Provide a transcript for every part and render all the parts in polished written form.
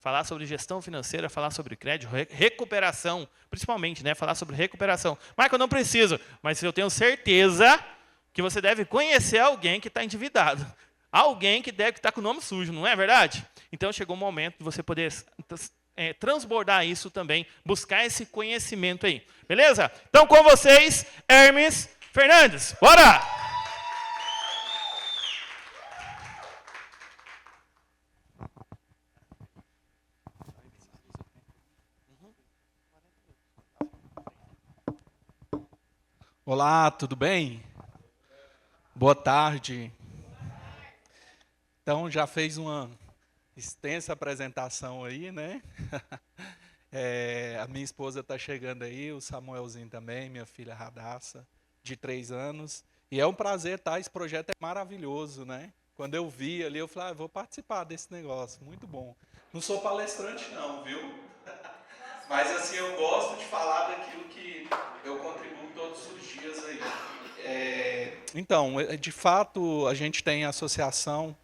Falar sobre gestão financeira, falar sobre crédito, recuperação, principalmente, né? Falar sobre recuperação. Marco, eu não preciso, mas eu tenho certeza que você deve conhecer alguém que está endividado. Alguém que deve estar com o nome sujo, não é verdade? Então chegou o momento de você poder transbordar isso também, buscar esse conhecimento aí. Beleza? Então com vocês, Hermes Fernandes. Bora! Olá, tudo bem? Boa tarde. Então, já fez uma extensa apresentação aí, né? A minha esposa está chegando aí, o Samuelzinho também, minha filha Radassa, de 3 anos. E é um prazer, tá? Esse projeto é maravilhoso, né? Quando eu vi ali, eu falei, vou participar desse negócio, muito bom. Não sou palestrante não, viu? Mas assim, eu gosto de falar daquilo que eu contribuo todos os dias aí. Então, de fato, a gente tem a Associação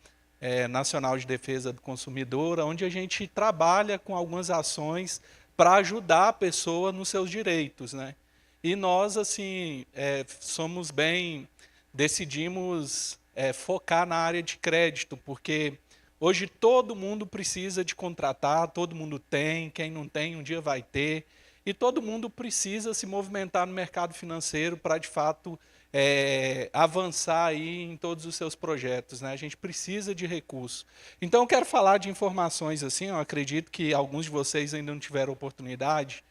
Nacional de Defesa do Consumidor, onde a gente trabalha com algumas ações para ajudar a pessoa nos seus direitos, né? E nós, assim, decidimos focar na área de crédito, porque hoje todo mundo precisa de contratar, todo mundo tem, quem não tem um dia vai ter, e todo mundo precisa se movimentar no mercado financeiro para, de fato, avançar aí em todos os seus projetos, né? A gente precisa de recursos. Então, eu quero falar de informações assim, eu acredito que alguns de vocês ainda não tiveram oportunidade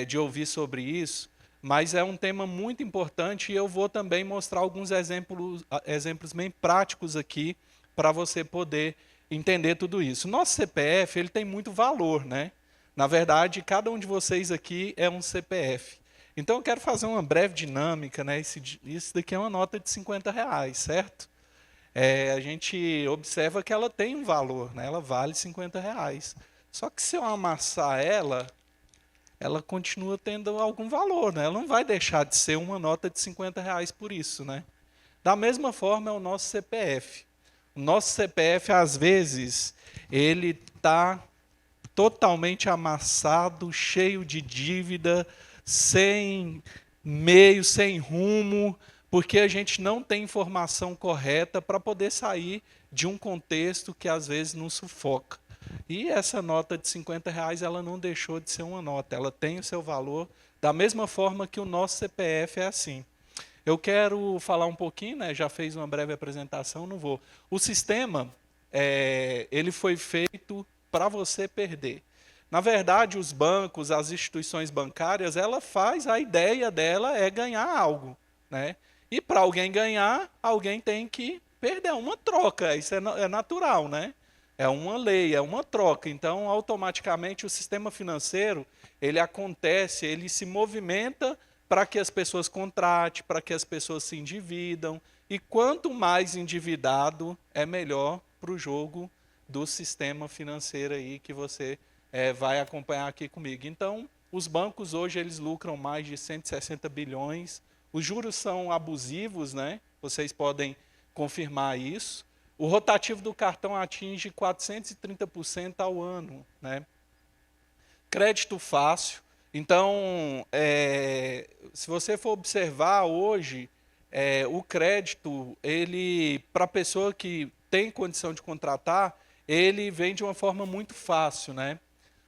de ouvir sobre isso, mas é um tema muito importante e eu vou também mostrar alguns exemplos bem práticos aqui para você poder entender tudo isso. Nosso CPF, ele tem muito valor, né? Na verdade, cada um de vocês aqui é um CPF. Então, eu quero fazer uma breve dinâmica, né? Isso daqui é uma nota de R$ 50, certo? A gente observa que ela tem um valor, né? Ela vale R$ 50. Só que se eu amassar ela continua tendo algum valor, né? Ela não vai deixar de ser uma nota de R$ 50 por isso, né? Da mesma forma é o nosso CPF. O nosso CPF, às vezes, ele está totalmente amassado, cheio de dívida, sem meio, sem rumo, porque a gente não tem informação correta para poder sair de um contexto que às vezes nos sufoca. E essa nota de R$ 50, ela não deixou de ser uma nota, ela tem o seu valor, da mesma forma que o nosso CPF é assim. Eu quero falar um pouquinho, né? Já fez uma breve apresentação, não vou. O sistema, ele foi feito para você perder. Na verdade, os bancos, as instituições bancárias, a ideia dela é ganhar algo, né? E para alguém ganhar, alguém tem que perder, é uma troca, isso é natural, né? É uma lei, é uma troca. Então, automaticamente, o sistema financeiro, ele acontece, ele se movimenta para que as pessoas contratem, para que as pessoas se endividam. E quanto mais endividado, é melhor para o jogo do sistema financeiro aí que você vai acompanhar aqui comigo. Então, os bancos hoje eles lucram mais de 160 bilhões. Os juros são abusivos, né? Vocês podem confirmar isso. O rotativo do cartão atinge 430% ao ano, né? Crédito fácil. Então, se você for observar hoje, o crédito, ele para a pessoa que tem condição de contratar, ele vem de uma forma muito fácil, né?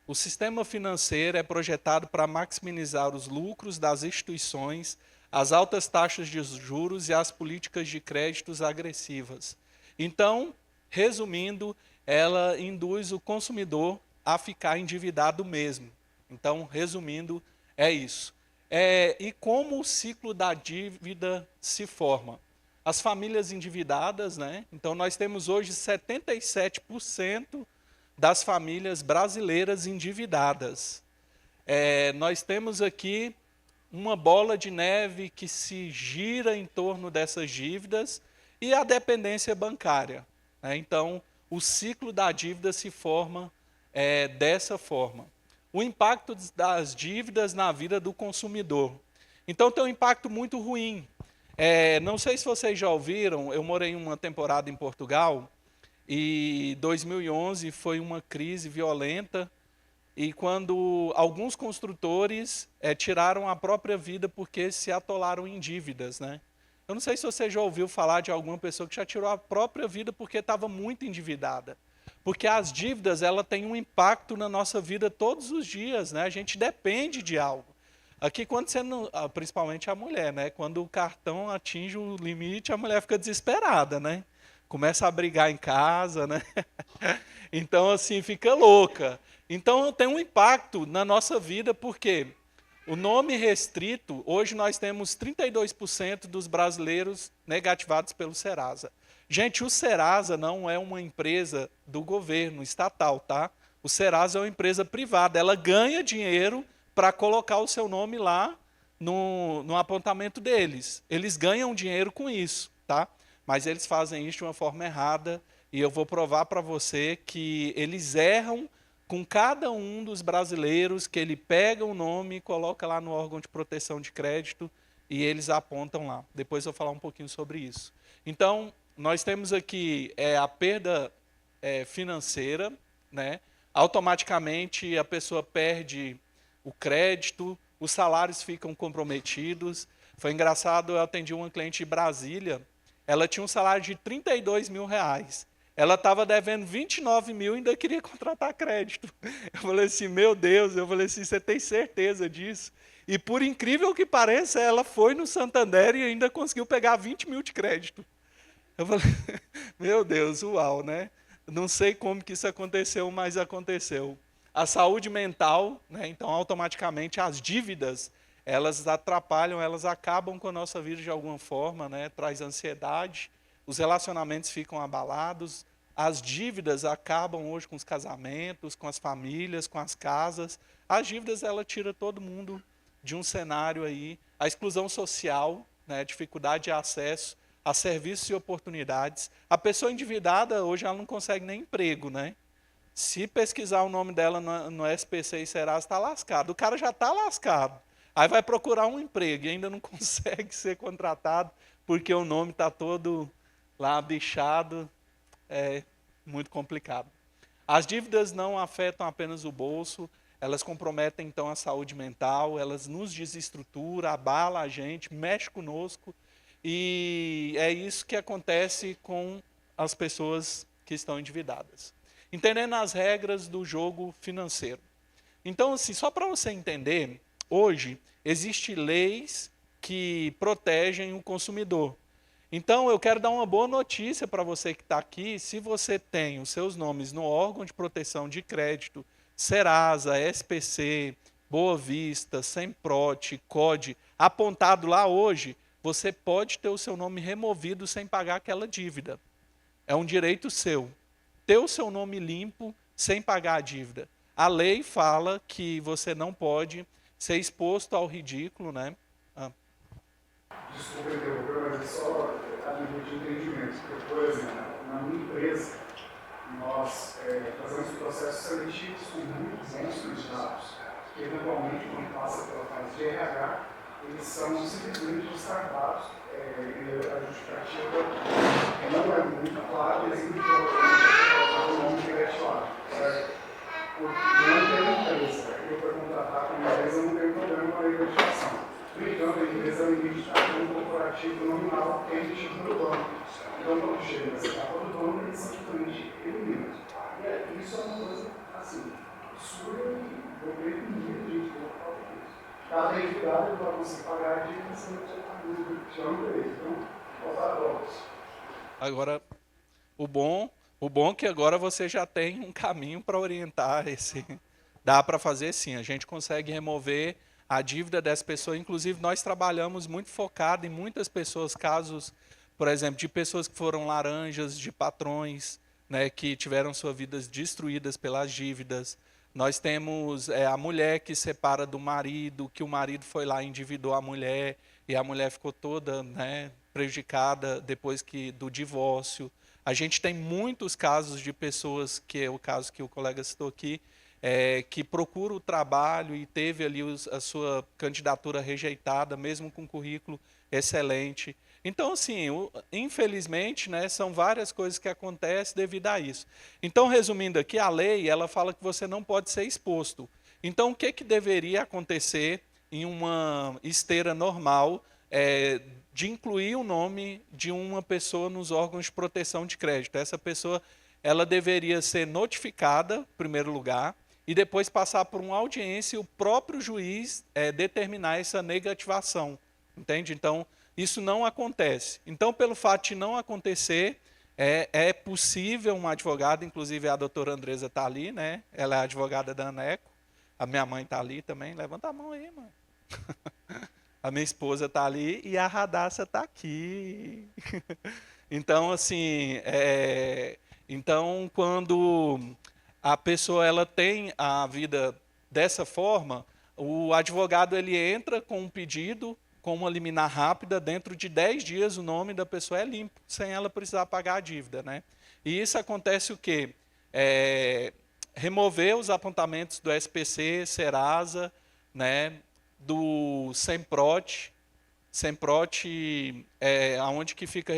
O sistema financeiro é projetado para maximizar os lucros das instituições, as altas taxas de juros e as políticas de créditos agressivas. Então, resumindo, ela induz o consumidor a ficar endividado mesmo. Então, resumindo, é isso. E como o ciclo da dívida se forma? As famílias endividadas, né? Então, nós temos hoje 77% das famílias brasileiras endividadas. Nós temos aqui uma bola de neve que se gira em torno dessas dívidas e a dependência bancária, né? Então, o ciclo da dívida se forma dessa forma. O impacto das dívidas na vida do consumidor. Então, tem um impacto muito ruim. Não sei se vocês já ouviram, eu morei uma temporada em Portugal, e 2011 foi uma crise violenta, e quando alguns construtores tiraram a própria vida porque se atolaram em dívidas, né? Eu não sei se você já ouviu falar de alguma pessoa que já tirou a própria vida porque estava muito endividada. Porque as dívidas, ela têm um impacto na nossa vida todos os dias, né? A gente depende de algo. Aqui, quando você não, principalmente a mulher, né? Quando o cartão atinge o limite, a mulher fica desesperada, né? Começa a brigar em casa, né? Então, assim, fica louca. Então, tem um impacto na nossa vida, porque o nome restrito, hoje nós temos 32% dos brasileiros negativados pelo Serasa. Gente, o Serasa não é uma empresa do governo estatal, tá? O Serasa é uma empresa privada, ela ganha dinheiro para colocar o seu nome lá no apontamento deles. Eles ganham dinheiro com isso, tá? Mas eles fazem isso de uma forma errada, e eu vou provar para você que eles erram com cada um dos brasileiros, que ele pega o nome e coloca lá no órgão de proteção de crédito e eles apontam lá. Depois eu vou falar um pouquinho sobre isso. Então, nós temos aqui a perda financeira, né? Automaticamente a pessoa perde o crédito, os salários ficam comprometidos. Foi engraçado, eu atendi uma cliente de Brasília, ela tinha um salário de R$ 32.000. Ela estava devendo 29 mil e ainda queria contratar crédito. Eu falei assim, meu Deus, você tem certeza disso? E por incrível que pareça, ela foi no Santander e ainda conseguiu pegar 20 mil de crédito. Eu falei, meu Deus, uau, né? Não sei como que isso aconteceu, mas aconteceu. A saúde mental, né? Então automaticamente as dívidas, elas atrapalham, elas acabam com a nossa vida de alguma forma, né? Traz ansiedade, os relacionamentos ficam abalados, as dívidas acabam hoje com os casamentos, com as famílias, com as casas. As dívidas, ela tira todo mundo de um cenário aí. A exclusão social, né, dificuldade de acesso a serviços e oportunidades. A pessoa endividada, hoje, ela não consegue nem emprego, né? Se pesquisar o nome dela no SPC e Serasa, está lascado. O cara já está lascado. Aí vai procurar um emprego e ainda não consegue ser contratado porque o nome está todo lá bichado. É muito complicado. As dívidas não afetam apenas o bolso, elas comprometem então a saúde mental, elas nos desestruturam, abalam a gente, mexem conosco, e é isso que acontece com as pessoas que estão endividadas. Entendendo as regras do jogo financeiro. Então, assim, só para você entender, hoje existem leis que protegem o consumidor. Então, eu quero dar uma boa notícia para você que está aqui. Se você tem os seus nomes no órgão de proteção de crédito, Serasa, SPC, Boa Vista, Semprote, COD, apontado lá hoje, você pode ter o seu nome removido sem pagar aquela dívida. É um direito seu. Ter o seu nome limpo sem pagar a dívida. A lei fala que você não pode ser exposto ao ridículo, né? Desculpa interromper, mas é só a nível de entendimento. Porque, por exemplo, na minha empresa, nós fazemos processos seletivos com muitos bons candidatos, que eventualmente, quando passa pela fase de RH, eles são simplesmente descartados. A justificativa não é muito clara, mas muito provavelmente o nome direcionado, certo? Porque não tem empresa. Eu, para contratar com uma empresa, não tenho problema com a identificação. No entanto, a empresa é identificada como corporativo nominal que é emitido pelo banco. Então, quando chega nessa etapa do banco, ele simplesmente elimina. E isso é uma coisa, assim, absurda e eu creio que muita gente não fala disso. Cada entidade vai conseguir pagar a dívida sem você estar chama empresa. Então, faltar drogas. Agora, o bom é que agora você já tem um caminho para orientar esse. Dá para fazer sim, a gente consegue remover a dívida dessa pessoa. Inclusive, nós trabalhamos muito focado em muitas pessoas, casos, por exemplo, de pessoas que foram laranjas, de patrões, né, que tiveram suas vidas destruídas pelas dívidas. Nós temos a mulher que separa do marido, que o marido foi lá e endividou a mulher, e a mulher ficou toda, né, prejudicada depois do divórcio. A gente tem muitos casos de pessoas, que é o caso que o colega citou aqui, que procura o trabalho e teve ali a sua candidatura rejeitada, mesmo com currículo excelente. Então, assim, infelizmente, né, são várias coisas que acontecem devido a isso. Então, resumindo aqui, a lei ela fala que você não pode ser exposto. Então, o que deveria acontecer em uma esteira normal de incluir o nome de uma pessoa nos órgãos de proteção de crédito? Essa pessoa ela deveria ser notificada, em primeiro lugar, e depois passar por uma audiência e o próprio juiz determinar essa negativação. Entende? Então, isso não acontece. Então, pelo fato de não acontecer, é possível um advogado, inclusive a doutora Andresa está ali, né? Ela é advogada da ANECO, a minha mãe está ali também, levanta a mão aí, mano. A minha esposa está ali e a Radassa está aqui. Então, assim, então, quando a pessoa ela tem a vida dessa forma, o advogado ele entra com um pedido, com uma liminar rápida, dentro de 10 dias o nome da pessoa é limpo, sem ela precisar pagar a dívida, né? E isso acontece o quê? Remover os apontamentos do SPC, Serasa, né? Do Semprot. Semprot é onde que fica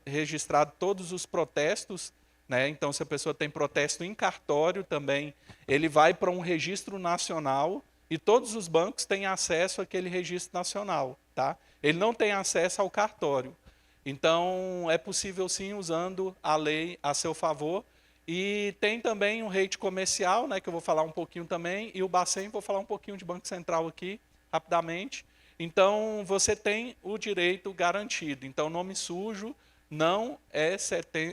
registrado todos os protestos, né? Então, se a pessoa tem protesto em cartório também, ele vai para um registro nacional e todos os bancos têm acesso àquele registro nacional. Tá? Ele não tem acesso ao cartório. Então, é possível sim usando a lei a seu favor. E tem também um rate comercial, né, que eu vou falar um pouquinho também, e o Bacen, vou falar um pouquinho de Banco Central aqui, rapidamente. Então, você tem o direito garantido. Então, nome sujo não é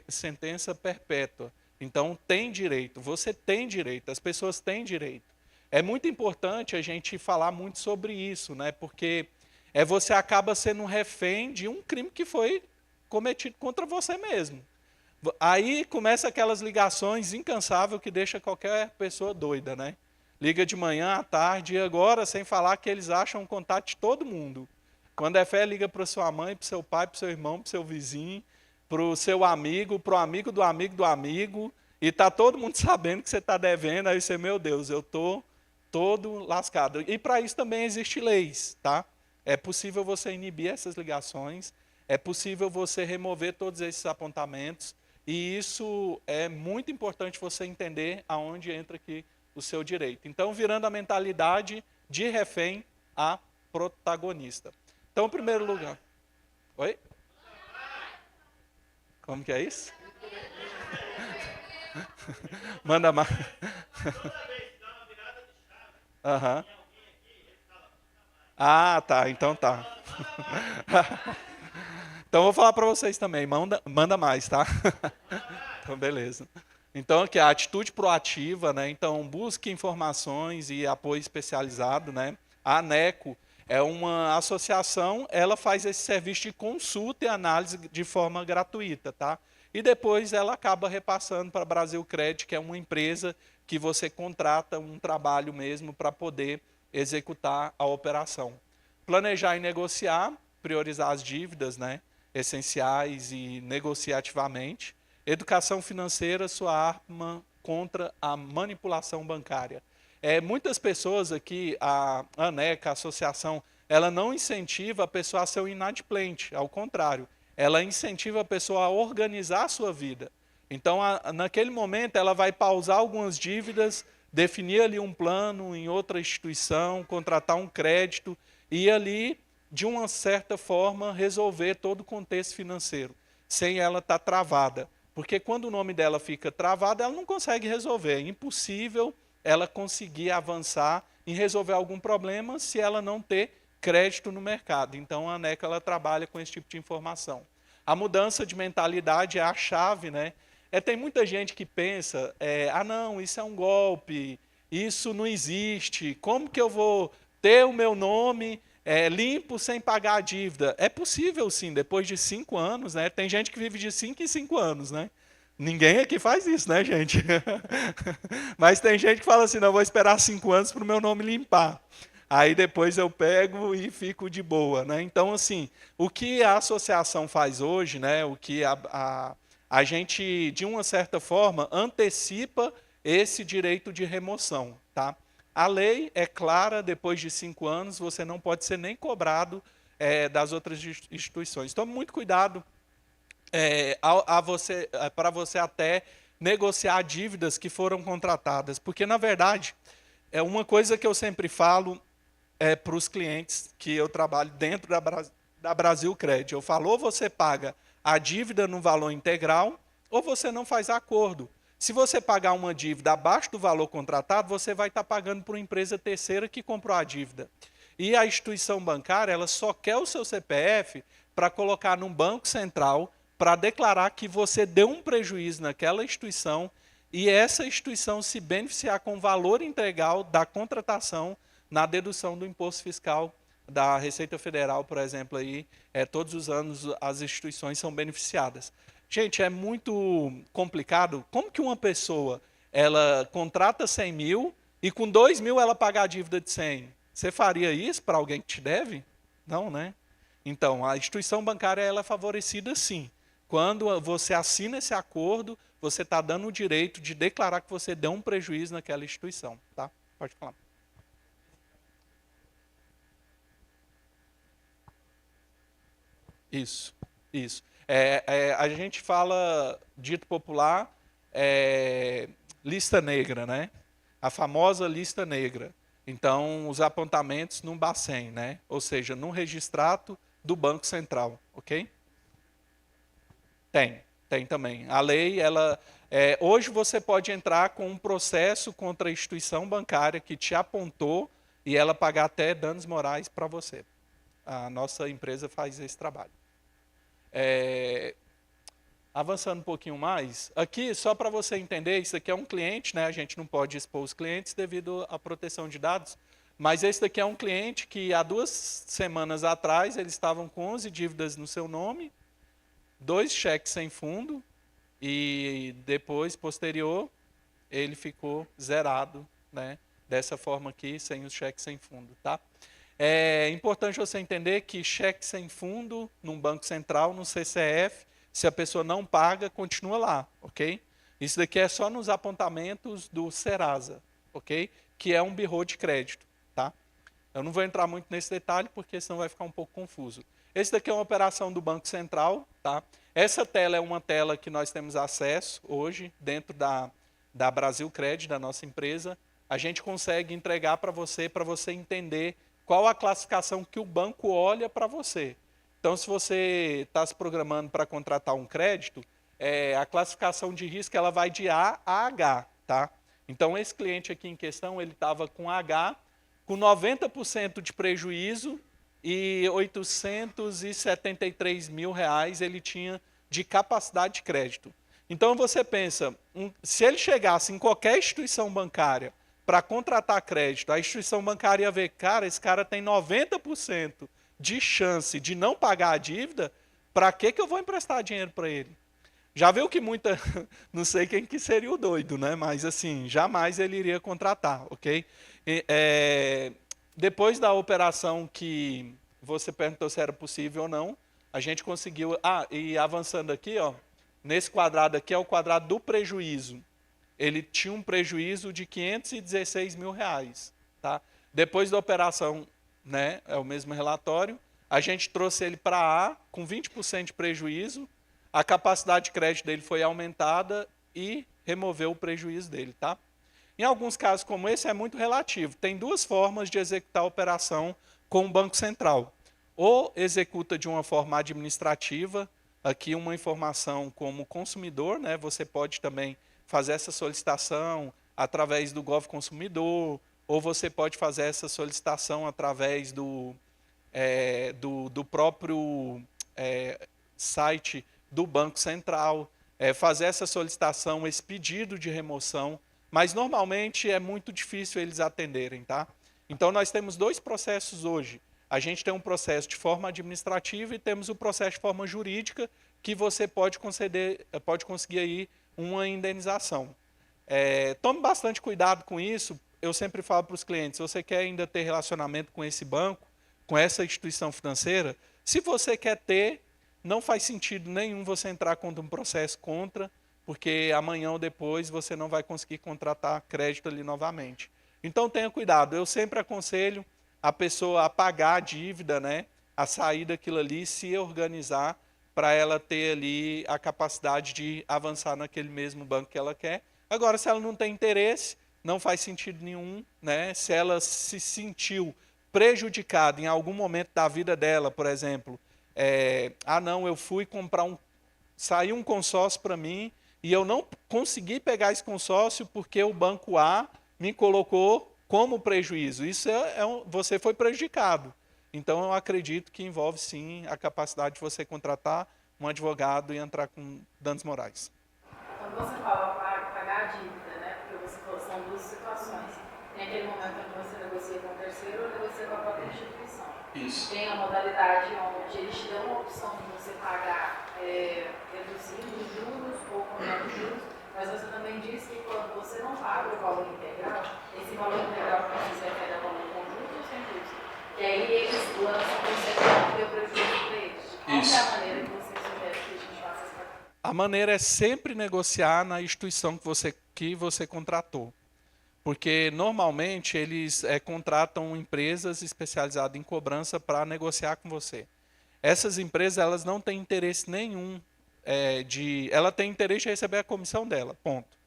sentença perpétua. Então, tem direito, você tem direito, as pessoas têm direito. É muito importante a gente falar muito sobre isso, né, porque você acaba sendo um refém de um crime que foi cometido contra você mesmo. Aí começa aquelas ligações incansáveis que deixa qualquer pessoa doida, né? Liga de manhã, à tarde, e agora, sem falar que eles acham o contato de todo mundo. Quando é fé, liga para sua mãe, para o seu pai, para o seu irmão, para o seu vizinho, para o seu amigo, para o amigo do amigo do amigo, e está todo mundo sabendo que você está devendo, aí você, meu Deus, eu estou todo lascado. E para isso também existem leis, tá? É possível você inibir essas ligações, é possível você remover todos esses apontamentos, e isso é muito importante você entender aonde entra aqui o seu direito. Então, virando a mentalidade de refém a protagonista. Então, em primeiro lugar... Oi? Como que é isso? Manda mais. Aham. Ah, tá. Então tá. Então, eu vou falar para vocês também. Manda mais, tá? Então, beleza. Então, aqui, a atitude proativa, né? Então, busque informações e apoio especializado, né? A ANECO é uma associação, ela faz esse serviço de consulta e análise de forma gratuita, tá? E depois ela acaba repassando para a Brasil Credit, que é uma empresa que você contrata um trabalho mesmo para poder executar a operação. Planejar e negociar, priorizar as dívidas, né? Essenciais e negociar ativamente. Educação financeira, sua arma contra a manipulação bancária. Muitas pessoas aqui, a ANECA, a associação, ela não incentiva a pessoa a ser um inadimplente, ao contrário, ela incentiva a pessoa a organizar a sua vida. Então, naquele momento, ela vai pausar algumas dívidas, definir ali um plano em outra instituição, contratar um crédito e ali, de uma certa forma, resolver todo o contexto financeiro, sem ela estar travada. Porque quando o nome dela fica travado, ela não consegue resolver. É impossível ela conseguir avançar em resolver algum problema se ela não ter crédito no mercado. Então, a ANECA ela trabalha com esse tipo de informação. A mudança de mentalidade é a chave, né? Tem muita gente que pensa, não, isso é um golpe, isso não existe, como que eu vou ter o meu nome limpo sem pagar a dívida? É possível sim, depois de 5 anos, né? Tem gente que vive de 5 em 5 anos, né? Ninguém aqui faz isso, né, gente? Mas tem gente que fala assim, não, vou esperar 5 anos para o meu nome limpar. Aí depois eu pego e fico de boa, né? Então, assim, o que a associação faz hoje, né? O que a gente, de uma certa forma, antecipa esse direito de remoção, tá? A lei é clara, depois de 5 anos, você não pode ser nem cobrado das outras instituições. Tome muito cuidado para você até negociar dívidas que foram contratadas, porque, na verdade, é uma coisa que eu sempre falo para os clientes que eu trabalho dentro da Brasil Cred. Eu falo, ou você paga a dívida no valor integral, ou você não faz acordo. Se você pagar uma dívida abaixo do valor contratado, você vai estar pagando para uma empresa terceira que comprou a dívida. E a instituição bancária, ela só quer o seu CPF para colocar num banco central, para declarar que você deu um prejuízo naquela instituição e essa instituição se beneficiar com o valor integral da contratação na dedução do imposto fiscal da Receita Federal, por exemplo, aí, todos os anos as instituições são beneficiadas. Gente, é muito complicado. Como que uma pessoa ela contrata 100 mil e com 2 mil ela paga a dívida de 100? Você faria isso para alguém que te deve? Não, né? Então, a instituição bancária ela é favorecida sim. Quando você assina esse acordo, você está dando o direito de declarar que você deu um prejuízo naquela instituição. Tá? Pode falar. Isso. A gente fala, dito popular, lista negra, né? A famosa lista negra. Então, os apontamentos no Bacen, né? Ou seja, no registrato do Banco Central, ok? Tem também. A lei, hoje você pode entrar com um processo contra a instituição bancária que te apontou e ela pagar até danos morais para você. A nossa empresa faz esse trabalho. Avançando um pouquinho mais, aqui, só para você entender, isso aqui é um cliente, né? A gente não pode expor os clientes devido à proteção de dados, mas esse daqui é um cliente que há 2 semanas atrás eles estavam com 11 dívidas no seu nome, 2 cheques sem fundo e depois, posterior, ele ficou zerado, né? Dessa forma aqui, sem os cheques sem fundo, tá? É importante você entender que cheque sem fundo, num banco central, no CCF, se a pessoa não paga, continua lá, ok? Isso daqui é só nos apontamentos do Serasa, ok? Que é um birô de crédito, tá? Eu não vou entrar muito nesse detalhe, porque senão vai ficar um pouco confuso. Esse daqui é uma operação do Banco Central, tá? Essa tela é uma tela que nós temos acesso hoje, dentro da Brasil Cred, da nossa empresa. A gente consegue entregar para você entender qual a classificação que o banco olha para você. Então, se você está se programando para contratar um crédito, a classificação de risco ela vai de A a H. Tá? Então, esse cliente aqui em questão, ele estava com H, com 90% de prejuízo e 873 mil reais ele tinha de capacidade de crédito. Então, você pensa, se ele chegasse em qualquer instituição bancária para contratar crédito, a instituição bancária ia ver, cara, esse cara tem 90% de chance de não pagar a dívida, para que eu vou emprestar dinheiro para ele? Já viu que muita, não sei quem que seria o doido, né? Mas assim, jamais ele iria contratar, ok? Depois da operação que você perguntou se era possível ou não, a gente conseguiu, e avançando aqui, ó, nesse quadrado aqui é o quadrado do prejuízo. Ele tinha um prejuízo de 516 mil reais. Tá? Depois da operação, né, é o mesmo relatório, a gente trouxe ele para A com 20% de prejuízo, a capacidade de crédito dele foi aumentada e removeu o prejuízo dele. Tá? Em alguns casos como esse é muito relativo. Tem 2 formas de executar a operação com o Banco Central. Ou executa de uma forma administrativa, aqui uma informação como consumidor, né, você pode também fazer essa solicitação através do Gov Consumidor, ou você pode fazer essa solicitação através do próprio site do Banco Central, fazer essa solicitação, esse pedido de remoção, mas normalmente é muito difícil eles atenderem. Tá? Então, nós temos 2 processos hoje. A gente tem um processo de forma administrativa e temos o processo de forma jurídica, que você pode conseguir aí uma indenização. Tome bastante cuidado com isso. Eu sempre falo para os clientes, se você quer ainda ter relacionamento com esse banco, com essa instituição financeira, se você quer ter, não faz sentido nenhum você entrar contra um processo contra, porque amanhã ou depois você não vai conseguir contratar crédito ali novamente. Então tenha cuidado. Eu sempre aconselho a pessoa a pagar a dívida, né, a sair daquilo ali, se organizar para ela ter ali a capacidade de avançar naquele mesmo banco que ela quer. Agora, se ela não tem interesse, não faz sentido nenhum, né? Se ela se sentiu prejudicada em algum momento da vida dela, por exemplo, não, eu fui comprar saiu um consórcio para mim e eu não consegui pegar esse consórcio porque o banco A me colocou como prejuízo. Isso você foi prejudicado. Então, eu acredito que envolve, sim, a capacidade de você contratar um advogado e entrar com danos morais. Quando você fala pagar a dívida, né? Porque você falou, são duas situações. Tem aquele momento em que você negocia com o terceiro ou negocia com a própria instituição. Isso. Tem a modalidade onde eles te dão uma opção de você pagar reduzindo os juros ou com menos juros, mas você também disse que quando você não paga o valor integral, esse valor integral que você refere ao valor conjunto ou sem juros? E aí eles lançam você para o prejuízo para eles. Qual é a maneira que você sugere que a gente faça essa coisa? A maneira é sempre negociar na instituição que você contratou. Porque, normalmente, eles contratam empresas especializadas em cobrança para negociar com você. Essas empresas elas não têm interesse nenhum ela tem interesse em receber a comissão dela, ponto.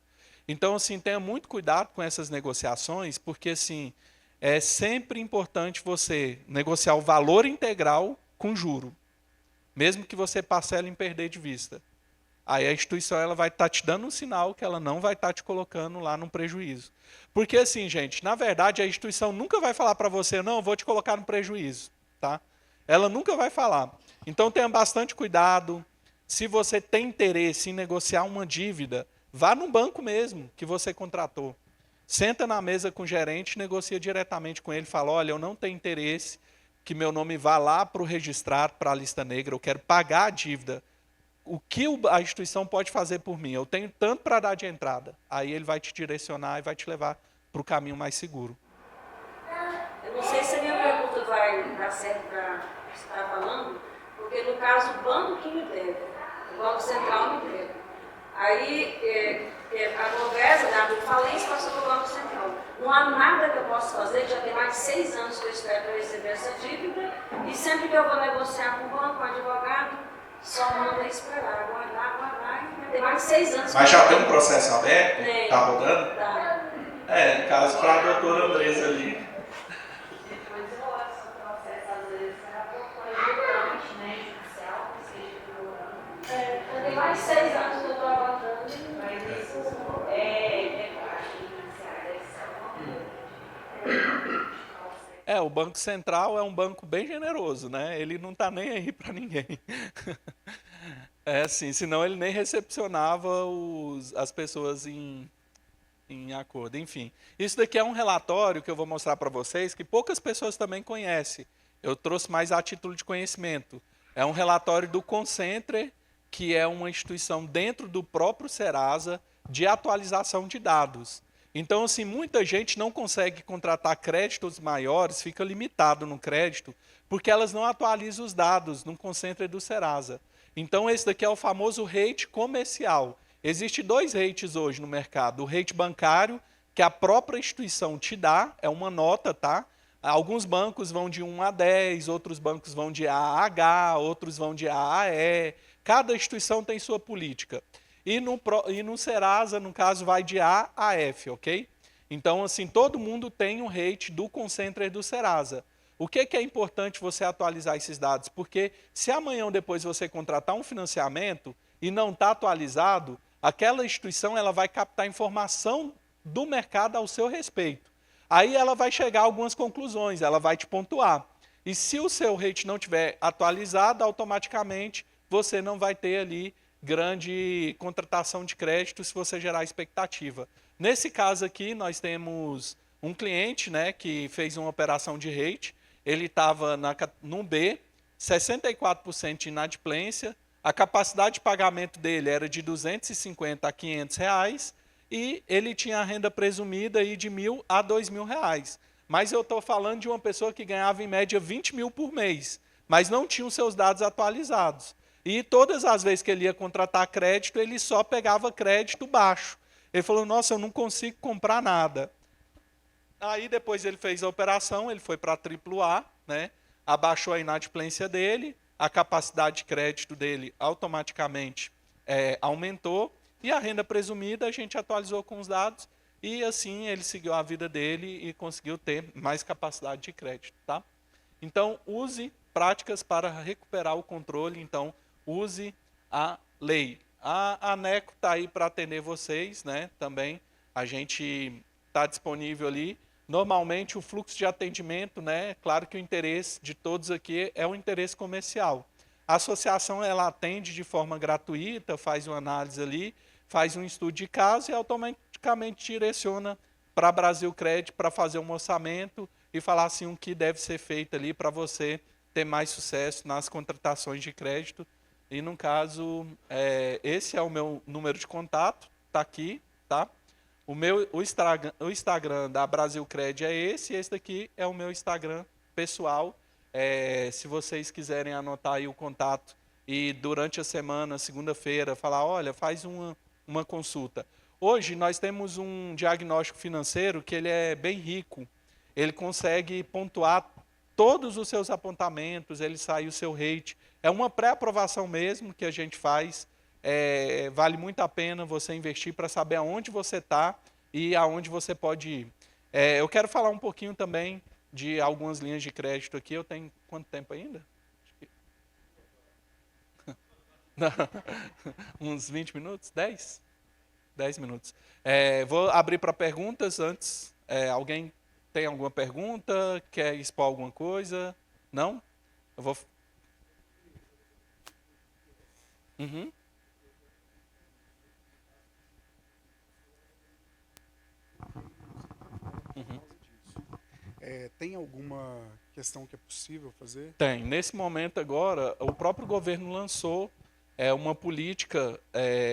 Então, assim, tenha muito cuidado com essas negociações, porque, assim, é sempre importante você negociar o valor integral com juro, mesmo que você parcele em perder de vista. Aí a instituição ela vai estar te dando um sinal que ela não vai estar te colocando lá num prejuízo. Porque, assim, gente, na verdade, a instituição nunca vai falar para você, não, eu vou te colocar no prejuízo. Tá? Ela nunca vai falar. Então, tenha bastante cuidado. Se você tem interesse em negociar uma dívida, vá no banco mesmo que você contratou. Senta na mesa com o gerente, negocia diretamente com ele, fala, olha, eu não tenho interesse que meu nome vá lá para o registrado, para a lista negra, eu quero pagar a dívida. O que a instituição pode fazer por mim? Eu tenho tanto para dar de entrada. Aí ele vai te direcionar e vai te levar para o caminho mais seguro. Eu não sei se a minha pergunta vai dar certo para você estar falando, porque no caso o banco que me deve, o Banco Central me deve. Aí a Conversa abriu falência e passou para o Banco Central. Não há nada que eu possa fazer, já tem mais de 6 anos que eu espero para receber essa dívida, e sempre que eu vou negociar com o banco, com o advogado, só manda esperar, aguardar, e tem mais de 6 anos. Mas já tem um processo aberto? Tem. Está rodando? Tá. No caso para a doutora Andresa ali. Depois eu acho que o processo, às vezes, será procurante, né, judicial, que seja procurando. Já tem mais de 6 anos que eu estou aguardando. Mas isso acho que judiciário deve ser alguma coisa. O Banco Central é um banco bem generoso, né? Ele não está nem aí para ninguém. Assim, senão ele nem recepcionava as pessoas em acordo. Enfim, isso daqui é um relatório que eu vou mostrar para vocês, que poucas pessoas também conhecem. Eu trouxe mais a título de conhecimento. É um relatório do Concentre, que é uma instituição dentro do próprio Serasa de atualização de dados. Então, assim, muita gente não consegue contratar créditos maiores, fica limitado no crédito, porque elas não atualizam os dados no Concentre do Serasa. Então, esse daqui é o famoso rate comercial. Existem 2 rates hoje no mercado. O rate bancário, que a própria instituição te dá, é uma nota, tá? Alguns bancos vão de 1 a 10, outros bancos vão de A a H, outros vão de A a E. Cada instituição tem sua política. E no Serasa, no caso, vai de A a F, ok? Então, assim, todo mundo tem um rate do Concentre do Serasa. O que é importante você atualizar esses dados? Porque se amanhã ou depois você contratar um financiamento e não está atualizado, aquela instituição ela vai captar informação do mercado ao seu respeito. Aí ela vai chegar a algumas conclusões, ela vai te pontuar. E se o seu rate não estiver atualizado, automaticamente você não vai ter ali grande contratação de crédito se você gerar expectativa. Nesse caso aqui, nós temos um cliente, né, que fez uma operação de rate, ele estava no B, 64% de inadimplência, a capacidade de pagamento dele era de 250 a 500 reais e ele tinha a renda presumida aí de R$1.000 a R$2.000. Mas eu estou falando de uma pessoa que ganhava em média 20 mil por mês, mas não tinha os seus dados atualizados. E todas as vezes que ele ia contratar crédito, ele só pegava crédito baixo. Ele falou, nossa, eu não consigo comprar nada. Aí depois ele fez a operação, ele foi para a AAA, né? abaixou a inadimplência dele, a capacidade de crédito dele automaticamente aumentou, e a renda presumida a gente atualizou com os dados, e assim ele seguiu a vida dele e conseguiu ter mais capacidade de crédito. Tá? Então, use práticas para recuperar o controle, então use a lei. A ANECO está aí para atender vocês, né? Também a gente está disponível ali. Normalmente o fluxo de atendimento, né? Claro que o interesse de todos aqui é o interesse comercial. A associação ela atende de forma gratuita, faz uma análise ali, faz um estudo de caso e automaticamente direciona para Brasil Crédito para fazer um orçamento e falar assim o que deve ser feito ali para você ter mais sucesso nas contratações de crédito. E no caso, esse é o meu número de contato, está aqui, tá? O Instagram da Brasil Cred é esse daqui é o meu Instagram pessoal. Se vocês quiserem anotar aí o contato e durante a semana, segunda-feira, falar, olha, faz uma consulta. Hoje nós temos um diagnóstico financeiro que ele é bem rico. Ele consegue pontuar todos os seus apontamentos, ele sai o seu rate. É uma pré-aprovação mesmo que a gente faz. Vale muito a pena você investir para saber aonde você está e aonde você pode ir. Eu quero falar um pouquinho também de algumas linhas de crédito aqui. Eu tenho quanto tempo ainda? Uns 20 minutos? 10? 10 minutos. Vou abrir para perguntas antes. Alguém tem alguma pergunta? Quer expor alguma coisa? Não? Eu vou... Uhum. Tem alguma questão que é possível fazer? Tem. Nesse momento agora, o próprio governo lançou uma política,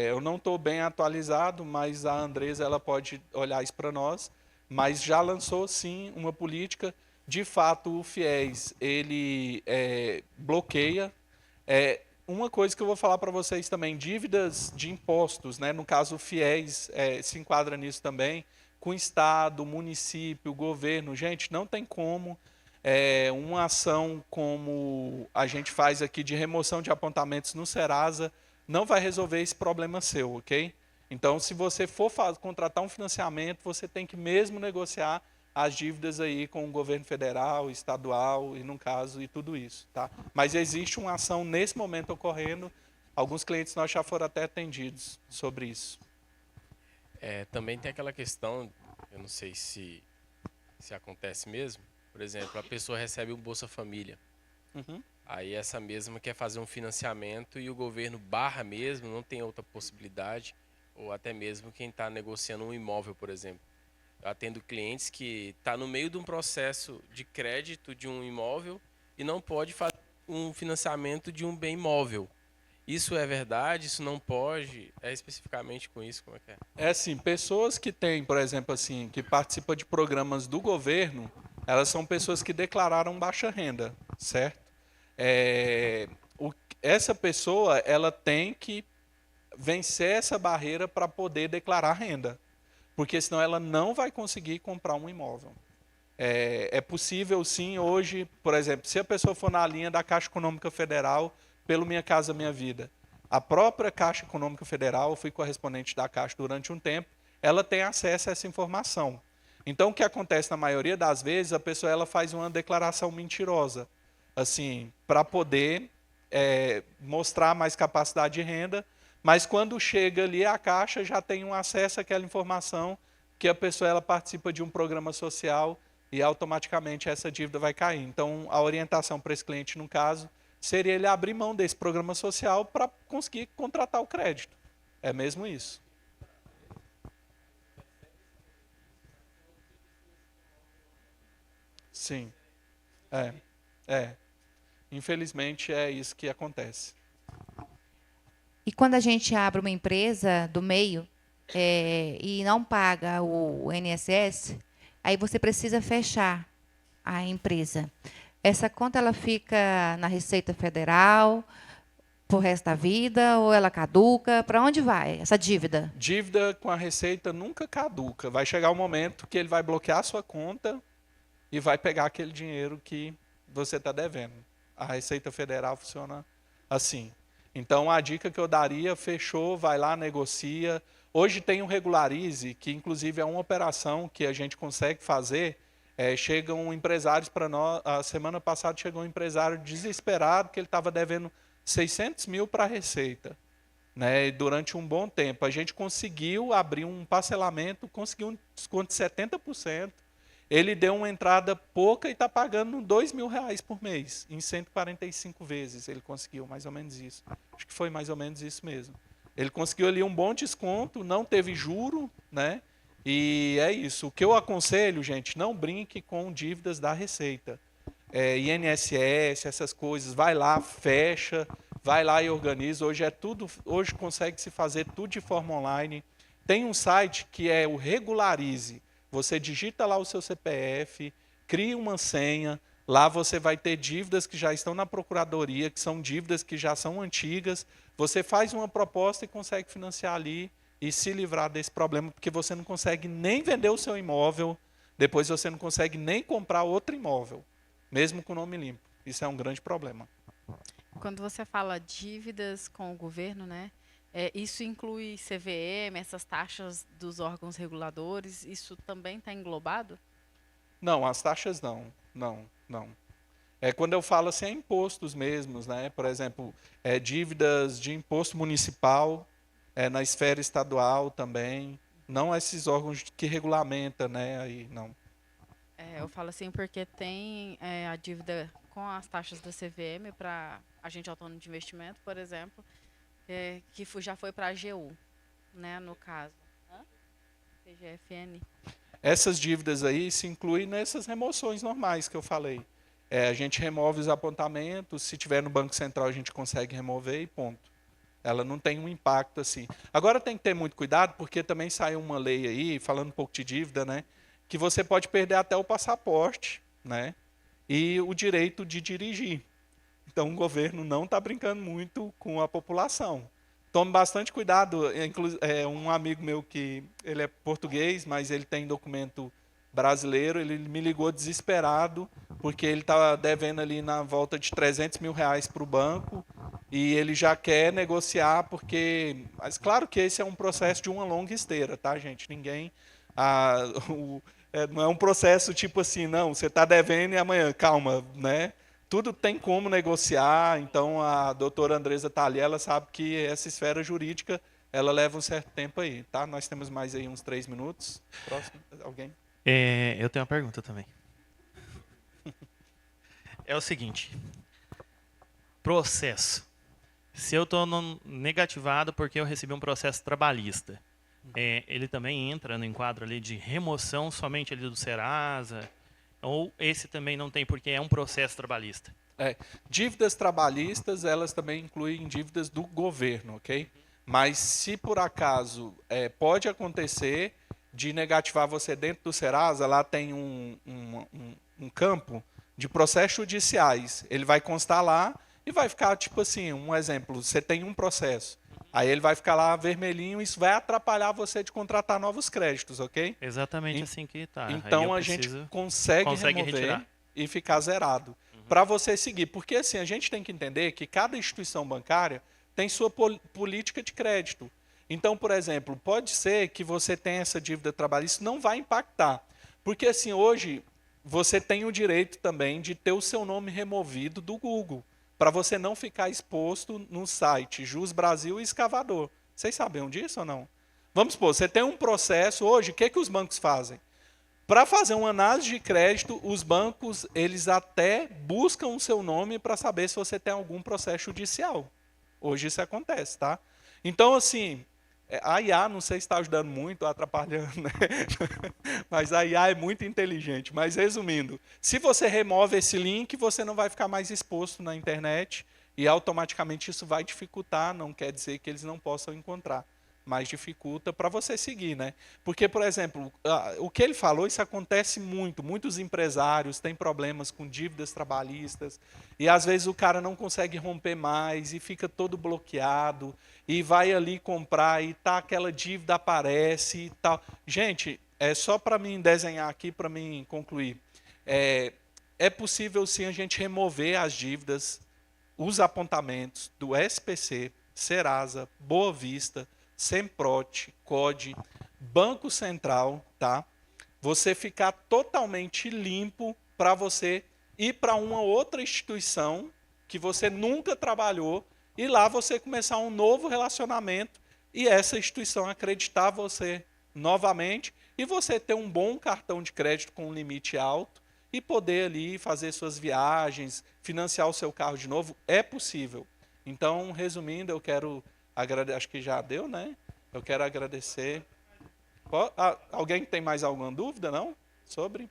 eu não estou bem atualizado, mas a Andresa ela pode olhar isso para nós, mas já lançou sim uma política. De fato, o FIES ele bloqueia. Uma coisa que eu vou falar para vocês também, dívidas de impostos, né? No caso o FIES se enquadra nisso também, com o Estado, município, governo. Gente, não tem como uma ação como a gente faz aqui de remoção de apontamentos no Serasa não vai resolver esse problema seu, ok? Então, se você for contratar um financiamento, você tem que mesmo negociar as dívidas aí com o governo federal, estadual e, no caso, e tudo isso, tá? Mas existe uma ação nesse momento ocorrendo. Alguns clientes nós já foram até atendidos sobre isso. Também tem aquela questão, eu não sei se acontece mesmo, por exemplo, a pessoa recebe um Bolsa Família. Uhum. Aí essa mesma quer fazer um financiamento e o governo barra mesmo, não tem outra possibilidade, ou até mesmo quem está negociando um imóvel, por exemplo. Eu atendo clientes que está no meio de um processo de crédito de um imóvel e não pode fazer um financiamento de um bem imóvel. Isso é verdade? Isso não pode? Especificamente com isso, como é que é? É assim, pessoas que têm, por exemplo, assim, que participam de programas do governo, elas são pessoas que declararam baixa renda, certo? Essa pessoa, ela tem que vencer essa barreira para poder declarar renda, porque senão ela não vai conseguir comprar um imóvel. É possível sim hoje, por exemplo, se a pessoa for na linha da Caixa Econômica Federal, pelo Minha Casa Minha Vida, a própria Caixa Econômica Federal, eu fui correspondente da Caixa durante um tempo, ela tem acesso a essa informação. Então, o que acontece na maioria das vezes, a pessoa ela faz uma declaração mentirosa, assim, para poder mostrar mais capacidade de renda, mas quando chega ali a Caixa já tem um acesso àquela informação que a pessoa ela participa de um programa social e automaticamente essa dívida vai cair. Então, a orientação para esse cliente, no caso, seria ele abrir mão desse programa social para conseguir contratar o crédito. É mesmo isso. Sim. Infelizmente, é isso que acontece. E quando a gente abre uma empresa do meio e não paga o INSS, aí você precisa fechar a empresa. Essa conta ela fica na Receita Federal pro resto da vida ou ela caduca? Para onde vai essa dívida? Dívida com a Receita nunca caduca. Vai chegar um momento que ele vai bloquear a sua conta e vai pegar aquele dinheiro que você está devendo. A Receita Federal funciona assim. Então, a dica que eu daria, fechou, vai lá, negocia. Hoje tem o Regularize, que inclusive é uma operação que a gente consegue fazer. Chegam empresários para nós. A semana passada chegou um empresário desesperado que ele estava devendo 600 mil para a Receita. Né, durante um bom tempo. A gente conseguiu abrir um parcelamento, conseguiu um desconto de 70%. Ele deu uma entrada pouca e está pagando R$2.000 por mês, em 145 vezes. Ele conseguiu mais ou menos isso. Acho que foi mais ou menos isso mesmo. Ele conseguiu ali um bom desconto, não teve juro, né? E é isso. O que eu aconselho, gente, não brinque com dívidas da Receita. INSS, essas coisas, vai lá, fecha, vai lá e organiza. Hoje consegue se fazer tudo de forma online. Tem um site que é o Regularize. Você digita lá o seu CPF, cria uma senha, lá você vai ter dívidas que já estão na procuradoria, que são dívidas que já são antigas. Você faz uma proposta e consegue financiar ali e se livrar desse problema, porque você não consegue nem vender o seu imóvel, depois você não consegue nem comprar outro imóvel, mesmo com o nome limpo. Isso é um grande problema. Quando você fala dívidas com o governo, né? Isso inclui CVM, essas taxas dos órgãos reguladores, isso também está englobado? Não, as taxas não. Quando eu falo assim, é impostos mesmos, né? Por exemplo, dívidas de imposto municipal, na esfera estadual também, não esses órgãos que regulamentam, né? Aí, não. Eu falo assim porque tem a dívida com as taxas da CVM para agente autônomo de investimento, por exemplo, que já foi para a AGU, né, no caso. PGFN. Essas dívidas aí se incluem nessas remoções normais que eu falei. A gente remove os apontamentos, se tiver no Banco Central a gente consegue remover e ponto. Ela não tem um impacto assim. Agora tem que ter muito cuidado, porque também saiu uma lei aí, falando um pouco de dívida, né, que você pode perder até o passaporte, né, e o direito de dirigir. Então, o governo não está brincando muito com a população. Tome bastante cuidado. Um amigo meu que ele é português, mas ele tem documento brasileiro, ele me ligou desesperado, porque ele está devendo ali na volta de R$300 mil para o banco, e ele já quer negociar, porque... Mas claro que esse é um processo de uma longa esteira, tá, gente? Não é um processo tipo assim, não, você está devendo e amanhã, calma, né? Tudo tem como negociar, então a doutora Andresa está ali, ela sabe que essa esfera jurídica, ela leva um certo tempo aí, tá? Nós temos mais aí uns 3 minutos. Próximo, alguém? Eu tenho uma pergunta também. É o seguinte, processo. Se eu estou negativado porque eu recebi um processo trabalhista, ele também entra no enquadro ali de remoção somente ali do Serasa? Ou esse também não tem, porque é um processo trabalhista? Dívidas trabalhistas, elas também incluem dívidas do governo, ok? Mas se por acaso pode acontecer de negativar você dentro do Serasa, lá tem um campo de processos judiciais. Ele vai constar lá e vai ficar, tipo assim, um exemplo, você tem um processo. Aí ele vai ficar lá vermelhinho, isso vai atrapalhar você de contratar novos créditos, ok? Exatamente assim que está. Então a gente consegue remover retirar e ficar zerado. Para você seguir. Porque assim, a gente tem que entender que cada instituição bancária tem sua política de crédito. Então, por exemplo, pode ser que você tenha essa dívida trabalhista, não vai impactar. Porque assim, hoje você tem o direito também de ter o seu nome removido do Google, para você não ficar exposto no site Jus Brasil e Escavador. Vocês sabiam disso ou não? Vamos supor, você tem um processo hoje, o que os bancos fazem? Para fazer uma análise de crédito, os bancos eles até buscam o seu nome para saber se você tem algum processo judicial. Hoje isso acontece, tá? Então, assim, a IA, não sei se está ajudando muito, atrapalhando, né? Mas a IA é muito inteligente. Mas, resumindo, se você remove esse link, você não vai ficar mais exposto na internet e automaticamente isso vai dificultar, não quer dizer que eles não possam encontrar, mas dificulta para você seguir, né? Porque, por exemplo, o que ele falou, isso acontece muito. Muitos empresários têm problemas com dívidas trabalhistas e, às vezes, o cara não consegue romper mais e fica todo bloqueado e vai ali comprar e tá, aquela dívida aparece e tal. Gente, só para mim desenhar aqui, para mim concluir. é possível sim a gente remover as dívidas, os apontamentos do SPC, Serasa, Boa Vista, Semprote, COD, Banco Central, tá? Você ficar totalmente limpo para você ir para uma outra instituição que você nunca trabalhou e lá você começar um novo relacionamento e essa instituição acreditar você novamente e você ter um bom cartão de crédito com um limite alto e poder ali fazer suas viagens, financiar o seu carro de novo, é possível. Então, resumindo, eu quero agradecer, acho que já deu, né? Eu quero agradecer. Alguém tem mais alguma dúvida, não? Sobre?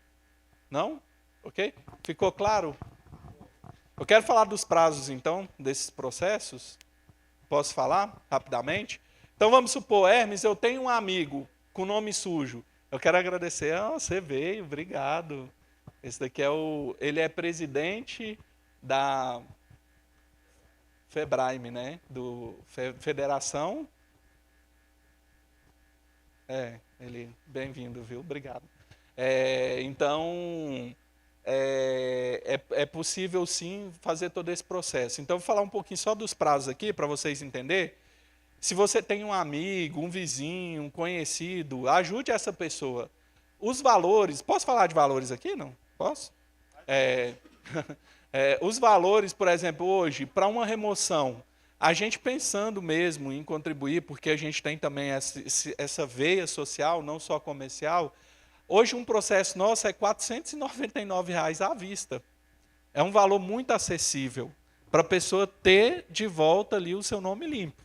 Não? Ok? Ficou claro? Eu quero falar dos prazos, então, desses processos. Posso falar rapidamente? Então, vamos supor, Hermes, eu tenho um amigo com nome sujo. Eu quero agradecer. Ah, você veio, obrigado. Esse daqui ele é presidente da FEBRAIM, né? Do Federação. Bem-vindo, viu? Obrigado. Então, é possível sim fazer todo esse processo. Então, vou falar um pouquinho só dos prazos aqui para vocês entenderem. Se você tem um amigo, um vizinho, um conhecido, ajude essa pessoa. Os valores, posso falar de valores aqui? Não? Posso? Os valores, por exemplo, hoje, para uma remoção, a gente pensando mesmo em contribuir, porque a gente tem também essa veia social, não só comercial, hoje um processo nosso é R$ 499 à vista. É um valor muito acessível para a pessoa ter de volta ali o seu nome limpo,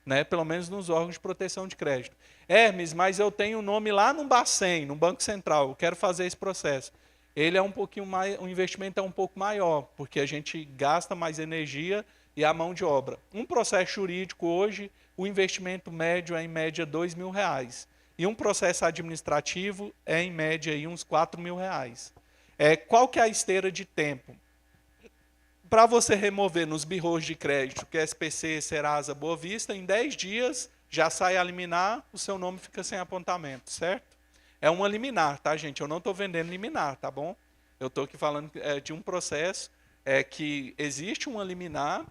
né? Pelo menos nos órgãos de proteção de crédito. Hermes, mas eu tenho o nome lá no Bacen, no Banco Central, eu quero fazer esse processo. Ele é um pouquinho mais, o investimento é um pouco maior, porque a gente gasta mais energia e a mão de obra. Um processo jurídico hoje, o investimento médio é em média R$ 2.000. E um processo administrativo é em média aí uns R$ 4.000. Qual que é a esteira de tempo? Para você remover nos birros de crédito, que é SPC, Serasa, Boa Vista, em 10 dias já sai a liminar, o seu nome fica sem apontamento, certo? É uma liminar, tá, gente? Eu não estou vendendo liminar, tá bom? Eu estou aqui falando de um processo que existe uma liminar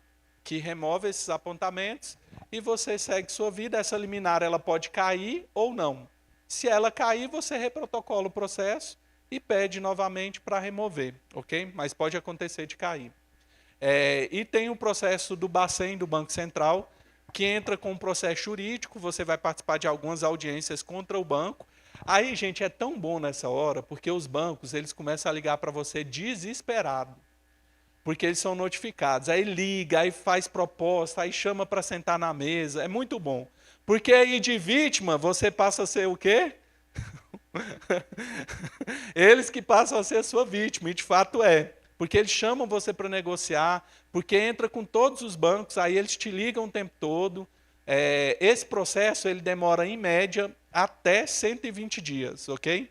que remove esses apontamentos e você segue sua vida. Essa liminar ela pode cair ou não. Se ela cair, você reprotocola o processo e pede novamente para remover, ok? Mas pode acontecer de cair. E tem o processo do Bacen, do Banco Central, que entra com um processo jurídico, você vai participar de algumas audiências contra o banco. Aí, gente, é tão bom nessa hora, porque os bancos eles começam a ligar para você desesperado, porque eles são notificados. Aí liga, aí faz proposta, aí chama para sentar na mesa. É muito bom. Porque aí de vítima, você passa a ser o quê? Eles que passam a ser a sua vítima, e de fato é. Porque eles chamam você para negociar, porque entra com todos os bancos, aí eles te ligam o tempo todo. Esse processo ele demora, em média, até 120 dias, ok?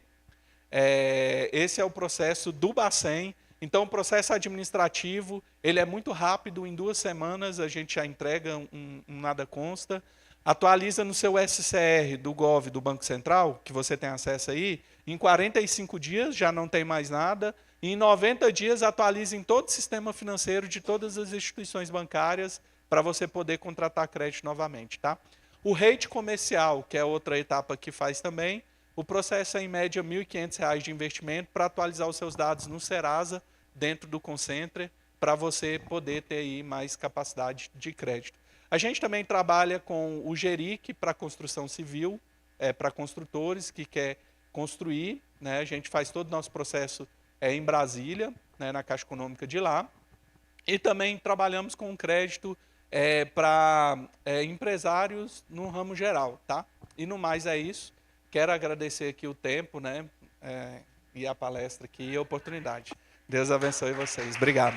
Esse é o processo do Bacen. Então, o processo administrativo ele é muito rápido, em 2 semanas a gente já entrega um nada consta. Atualiza no seu SCR do Gov do Banco Central, que você tem acesso aí, em 45 dias já não tem mais nada, e em 90 dias atualiza em todo o sistema financeiro de todas as instituições bancárias para você poder contratar crédito novamente, tá? O rate comercial, que é outra etapa que faz também, o processo é em média R$ 1.500 de investimento para atualizar os seus dados no Serasa, dentro do Concentre, para você poder ter aí mais capacidade de crédito. A gente também trabalha com o GERIC para construção civil, para construtores que quer construir, né? A gente faz todo o nosso processo em Brasília, né? Na Caixa Econômica de lá. E também trabalhamos com crédito para empresários no ramo geral, tá? E no mais é isso. Quero agradecer aqui o tempo, né? E a palestra aqui e a oportunidade. Deus abençoe vocês. Obrigado.